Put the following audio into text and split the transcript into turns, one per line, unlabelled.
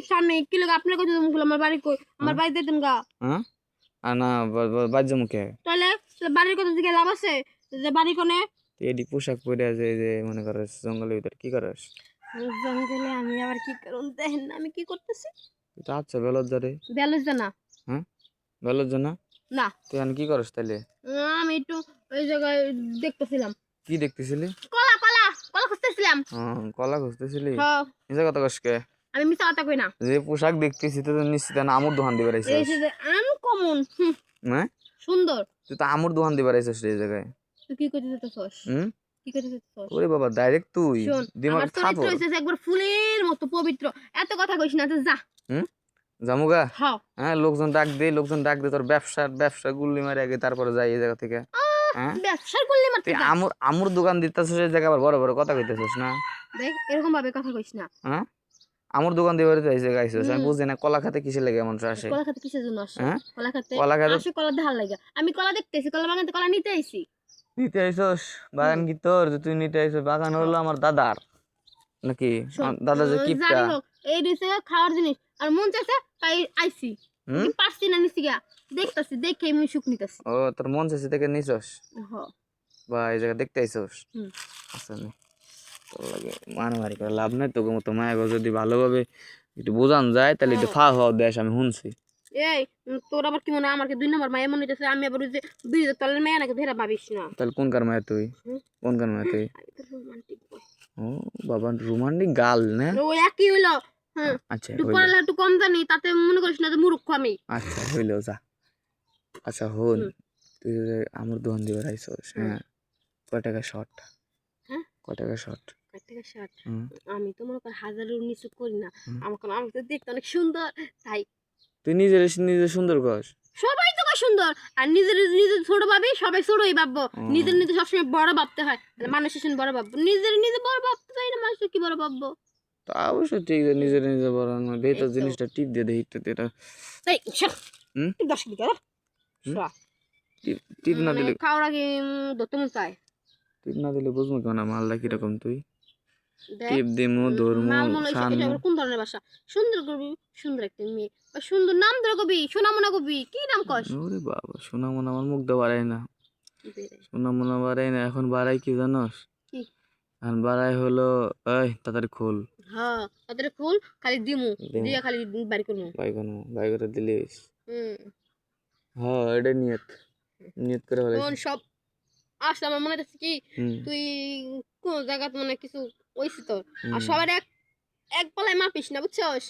সামনে কি লাগে আপনার কথা মুখগুলো আমার বাড়ি কই আমার বাড়ি দিতেন গা
হ্যাঁ না বাজ্য মুখে
তাহলে বাড়ির কথা দিকে লাভ আছে যে বাড়ি কোনে
এডি পোশাক পরে আছে যে মনে করস জঙ্গলের ভিতর কি করস
জঙ্গলে আমি আবার কি করুন দেখেন আমি কি করতেছি
এটা আচ্ছা বেলজ্জা রে
বেলুজা না
হ্যাঁ বেলজ্জা না
না
তুই এখন কি করস তাইলে
আমি একটু ওই জায়গায় দেখতেছিলাম
কি দেখতেছিলি
কলা কলা কলা খুঁজতেছিলাম
কলা খুঁজতেছিলি
হ্যাঁ
নিজে কথা কসকে
আমি মিছা কথা কই না
যে পোশাক দেখতেছি তো নিশ্চিত না আমুর দোকান দিবার
এই
আইছিস
যে আনকমন
হ্যাঁ
সুন্দর
তুই তো আমুর দোকান দিবার আইছিস এই জায়গায়
তুই কি করতে চাচ্ছস কি করতে চাচ্ছস
ওরে বাবা ডাইরেক্ট তুই
শোন
দিমাগ
আমার চরিত্র
থাপড়
হইছে একবার ফুলের মতো পবিত্র এত কথা কইস না তো যা
জামুগা
হ্যাঁ
হ্যাঁ লোকজন ডাক দে তোর ব্যবসা গুল্লি মারে আগে তারপরে যাই এই জায়গা থেকে হ্যাঁ
ব্যবসার করলে মারতে
তুই আমুর দোকান দিতেছিস এই জায়গা আবার বড় বড় কথা কইতেছিস না
দেখ এরকম ভাবে কথা কইস না
হ্যাঁ আমুর দোকান দিবার এই জায়গা আইছিস আমি বুঝি না কলা খাতে কিসে লাগে মানুষ আসে
কলা খেতে কিসের জন্য আসে
হ্যাঁ
কলা খেতে
কলা খাতে
আসে কলা দেখার লাগে আমি কলা দেখতেছি কলা বাগানে কলা নিতে আইছি
নিতে আইছস বাগান কি তোর যে তুই নিতে আইছস বাগান হলো আমার দাদার নাকি আমার দাদা যে কিপটা
জানি হোক এই দিছে খাওয়ার জিনিস আর মন চাইছে তাই আইছি পারছি না নিছি গা দেখতাছি দেখে আমি সুখ নিতাছি
ও তোর মন চাইছে থেকে নিছস
হ
বা এই জায়গা দেখতে আইছস আচ্ছা নে তোর লাগে মারামারি করে লাভ নাই তোকে মতো মায়া যদি ভালোভাবে একটু বোঝান যায় তাহলে একটু ফা হওয়া দেশ আমি শুনছি
এই তোর আবার কি মনে হয় আমাকে 2 নম্বর মায়া মনে হইতেছে আমি আবার ওই যে 2000 তলের মায়া নাকি ধরে ভাবিস না
তাহলে কোন কার মায়া তুই কোন কার মায়া তুই
আমি তো রোমান্টিক বয়
ও বাবা রোমান্টিক গাল না
ও একই হইলো হ্যাঁ
আচ্ছা
একটু
হইলো
পড়ালে একটু কম জানি তাতে মনে করিস না যে মূর্খ আমি
আচ্ছা হইলো যা আচ্ছা হন তুই যে আমার দোকান দিবার আইছস হ্যাঁ কয় টাকা শর্ট
হ্যাঁ
কয় টাকা শর্ট
কয় টাকা শার্ট আমি তো মনে কর 1000-এর নিচে করি না আমি তো দেখতে অনেক সুন্দর তাই
তুই নিজে সুন্দর কস
সবাই তো সুন্দর আর নিজে ছোট ভাবি সবাই ছোটই ভাববো নিজে সবসময় বড় ভাবতে হয় মানুষের সঙ্গে বড় ভাববো নিজে বড় ভাবতে চাই না মানুষের কি বড় ভাববো
তা অবশ্য ঠিক যে নিজে বড় না ভেতর জিনিসটা টিপ দিয়ে দেখি একটু এটা
এই শোন তুই 10 মিনিট
টিপ না দিলে
খাওয়ার আগে ধরতে মন চায়
টিপ না দিলে বুঝবো কেন মালটা কিরকম তুই টিপ দিমু ধরমু
সামনে কোন ধরনের ভাষা সুন্দর করবি সুন্দর একটা মেয়ে সুন্দর নাম ধরে কবি সোনামোনা কবি কি নাম কস
ওরে বাবা সোনামোনা আমার মুখ দা বাড়াই না সোনামোনা বাড়াই না এখন বাড়াই কি জানোস এখন বাড়াই হলো এই তাড়াতাড়ি খোল
হ্যাঁ তাড়াতাড়ি খোল খালি দিমু দিয়া খালি বাড়ি করমু
বাই করে দিলিস হ্যাঁ এটা নিয়ত করে হলো
কোন সব আসলে আমার মনে হচ্ছে কি তুই কোন জায়গা মানে কিছু ওইছি তো আর সবার এক পালায় মাপিস না বুঝছস